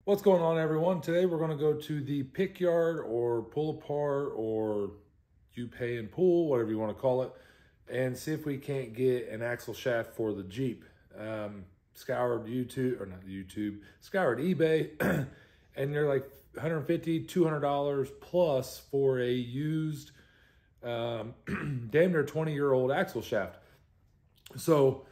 What's going on, everyone? Today we're going to go to the pick yard or pull apart, or you pay and pull, whatever you want to call it, and see if we can't get an axle shaft for the Jeep. Scoured YouTube, or not YouTube, scoured eBay, and they're like $150, $200 plus for a used, damn near 20-year-old axle shaft. So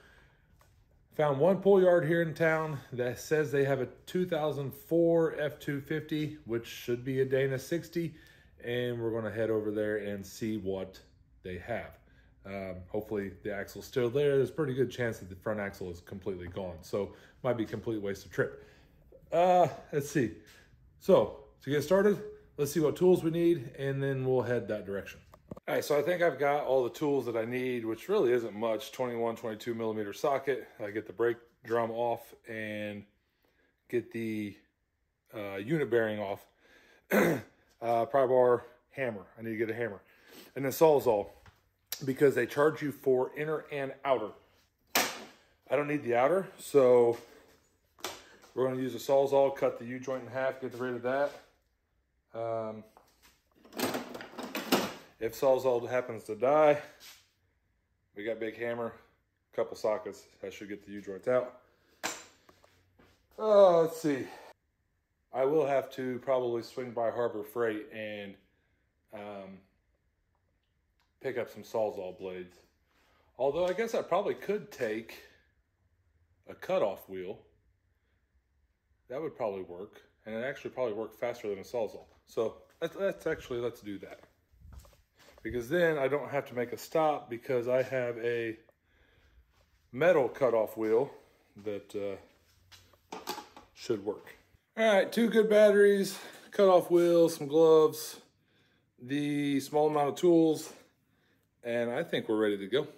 found one pull yard here in town that says they have a 2004 F250, which should be a Dana 60, and we're gonna head over there and see what they have. Hopefully the axle's still there. There's a pretty good chance that the front axle is completely gone, so might be a complete waste of trip. Let's see. So to get started, let's see what tools we need, and then we'll head that direction. All right, so I think I've got all the tools that I need, which really isn't much. 21, 22 millimeter socket. I get the brake drum off and get the unit bearing off. Pry bar, hammer. I need to get a hammer. And then Sawzall, because they charge you for inner and outer. I don't need the outer, so we're going to use a Sawzall, cut the U-joint in half, get rid of that. If Sawzall happens to die, we got big hammer, couple sockets. That should get the U-joints out. Let's see. I will have to probably swing by Harbor Freight and pick up some Sawzall blades. Although I guess I probably could take a cutoff wheel. That would probably work, and it actually probably work faster than a Sawzall. So let's do that. Because then I don't have to make a stop, because I have a metal cutoff wheel that should work. All right, 2 good batteries, cutoff wheel, some gloves, the small amount of tools, and I think we're ready to go.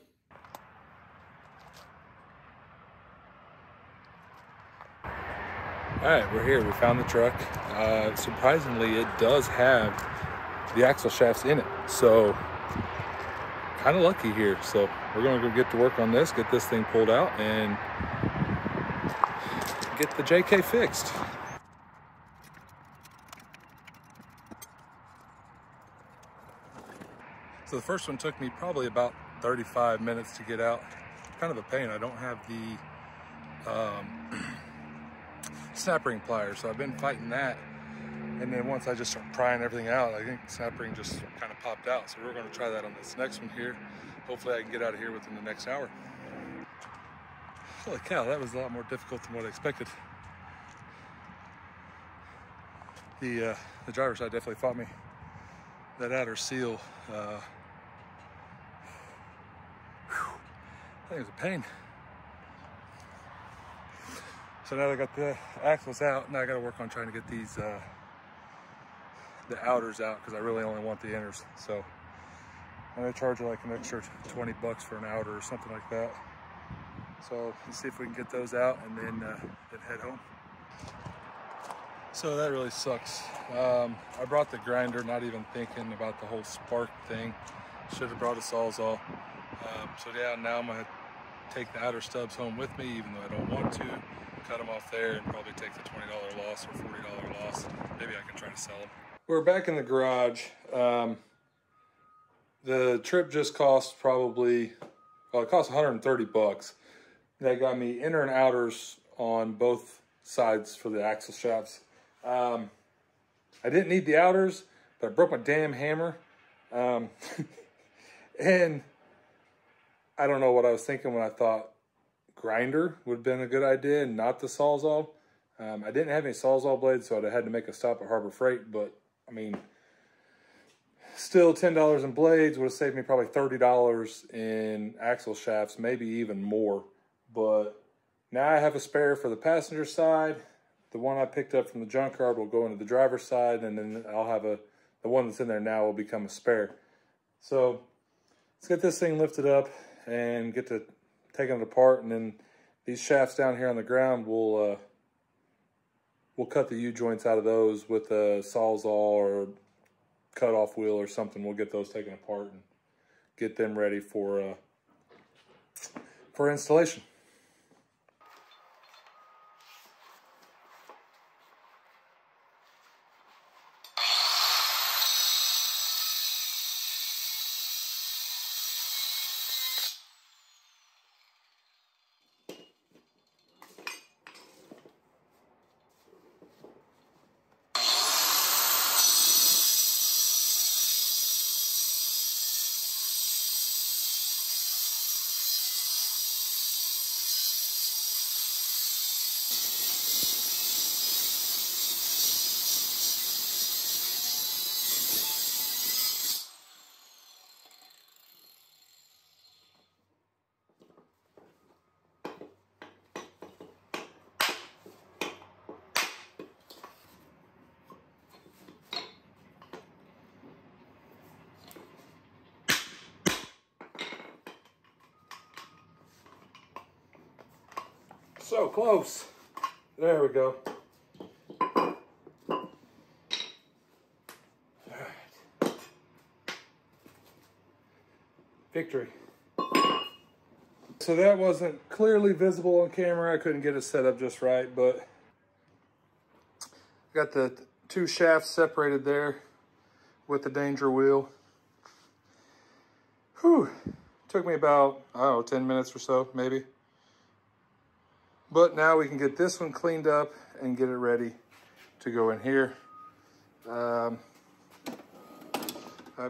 All right, we're here. We found the truck. Surprisingly, it does have the axle shafts in it, so kind of lucky here. So we're gonna go get to work on this, get this thing pulled out, and get the JK fixed. So the first one took me probably about 35 minutes to get out. Kind of a pain. I don't have the snap ring pliers, so I've been fighting that. And then once I just start prying everything out, I think the snap ring just kind of popped out. So we're going to try that on this next one here. Hopefully I can get out of here within the next hour. Holy cow, that was a lot more difficult than what I expected. The driver's side definitely fought me. That outer seal, I think it was a pain. So now that I got the axles out, now I got to work on trying to get these the outers out, because I really only want the inners. So I'm gonna charge like an extra 20 bucks for an outer or something like that. So let's see if we can get those out, and then head home. So that really sucks. I brought the grinder, not even thinking about the whole spark thing. Should have brought a Sawzall. So yeah, now I'm gonna take the outer stubs home with me, even though I don't want to. Cut them off there and probably take the $20 loss or $40 loss. Maybe I can try to sell them. We're back in the garage. The trip just cost probably, well, it cost 130 bucks. That got me inner and outers on both sides for the axle shafts. I didn't need the outers, but I broke my damn hammer. And I don't know what I was thinking when I thought grinder would have been a good idea and not the Sawzall. I didn't have any Sawzall blades, so I had to make a stop at Harbor Freight, but I mean, still $10 in blades would have saved me probably $30 in axle shafts, maybe even more. But now I have a spare for the passenger side. The one I picked up from the junkyard will go into the driver's side, and then I'll have the one that's in there now will become a spare. So let's get this thing lifted up and get to taking it apart, and then these shafts down here on the ground, we'll cut the U-joints out of those with a Sawzall or cut-off wheel or something. We'll get those taken apart and get them ready for installation. So close. There we go. All right. Victory. So that wasn't clearly visible on camera. I couldn't get it set up just right, but got the two shafts separated there with the danger wheel. Whew. Took me about, I don't know, 10 minutes or so, maybe. But now we can get this one cleaned up and get it ready to go in here. I've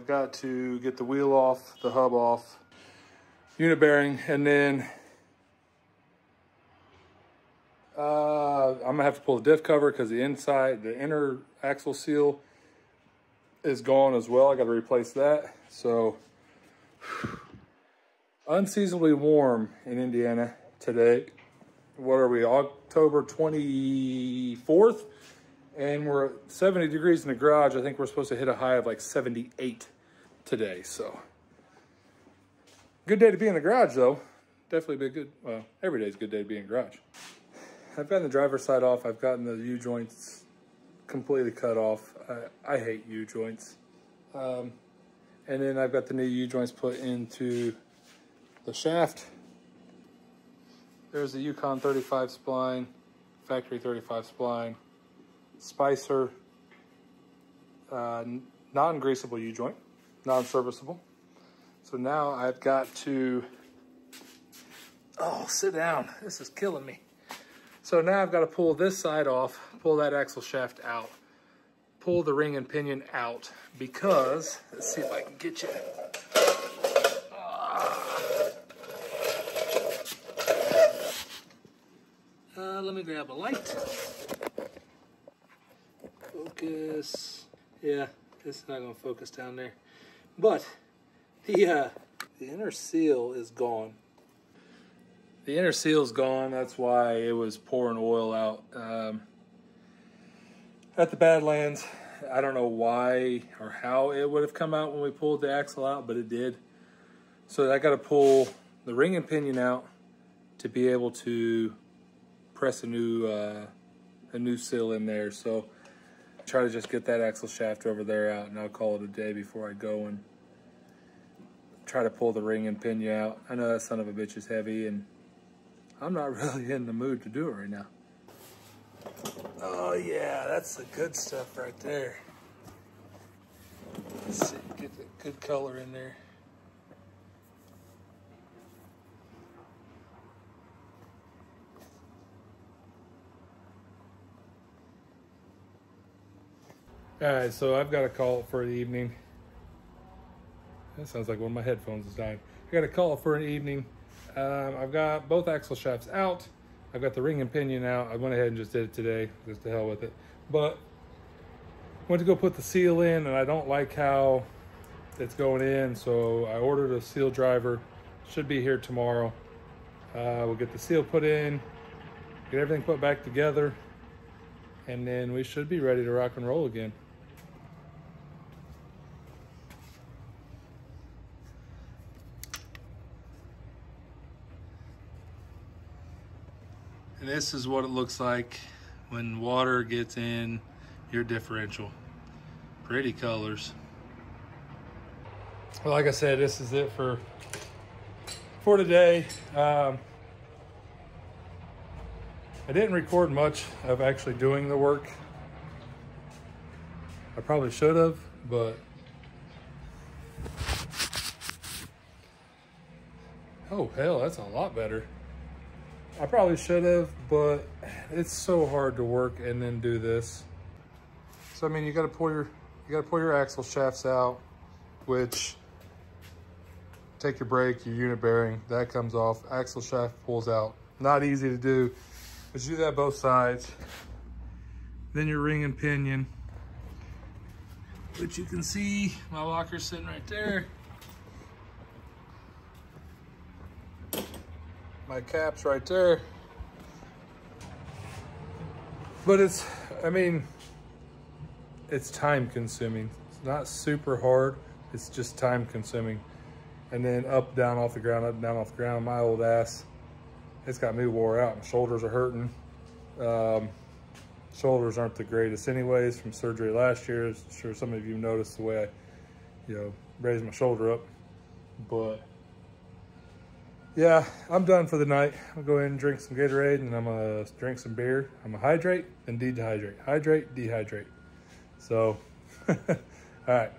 got to get the wheel off, the hub off, unit bearing, and then I'm gonna have to pull the diff cover because the inner axle seal is gone as well. I got to replace that. So unseasonably warm in Indiana today. What are we, October 24th? And we're at 70 degrees in the garage. I think we're supposed to hit a high of like 78 today. So good day to be in the garage though. Definitely be a good, well, every day's a good day to be in the garage. I've gotten the driver's side off. I've gotten the U-joints completely cut off. I hate U-joints. And then I've got the new U-joints put into the shaft. There's the Yukon 35 spline, factory 35 spline, Spicer, non-greasable U-joint, non-serviceable. So now I've got to, oh, sit down. This is killing me. So now I've got to pull this side off, pull that axle shaft out, pull the ring and pinion out because, let's see if I can get you. Let me grab a light. Focus. Yeah, it's not going to focus down there. But the inner seal is gone. The inner seal's gone. That's why it was pouring oil out at the Badlands. I don't know why or how it would have come out when we pulled the axle out, but it did. So I got to pull the ring and pinion out to be able to press a new seal in there. So try to just get that axle shaft over there out, and I'll call it a day before I go and try to pull the ring and pinion out. I know that son of a bitch is heavy, and I'm not really in the mood to do it right now. Oh yeah, that's the good stuff right there. Let's see, get the good color in there. All right, so I've got to call it for the evening. That sounds like one of my headphones is dying. I got to call it for an evening. I've got both axle shafts out. I've got the ring and pinion out. I went ahead and just did it today, just to hell with it. But went to go put the seal in, and I don't like how it's going in, so I ordered a seal driver. Should be here tomorrow. We'll get the seal put in, get everything put back together, and then we should be ready to rock and roll again. And this is what it looks like when water gets in your differential. Pretty colors. Well, like I said, this is it for today. I didn't record much of actually doing the work. I probably should have, but oh hell, that's a lot better. I probably should have, but it's so hard to work and then do this. So I mean, you got to pull your axle shafts out, which take your brake, your unit bearing, that comes off. Axle shaft pulls out. Not easy to do, but you do that both sides. Then your ring and pinion, which you can see my locker's sitting right there. My cap's right there. But it's, I mean, it's time consuming. It's not super hard, it's just time consuming. And then up, down, off the ground, up, down, off the ground. My old ass it's got me wore out. My shoulders are hurting. Shoulders aren't the greatest anyways from surgery last year. I'm sure some of you noticed the way I, raised my shoulder up. But yeah, I'm done for the night. I'll go in and drink some Gatorade, and I'm gonna drink some beer. I'm gonna hydrate, then dehydrate. Hydrate, dehydrate. So, all right.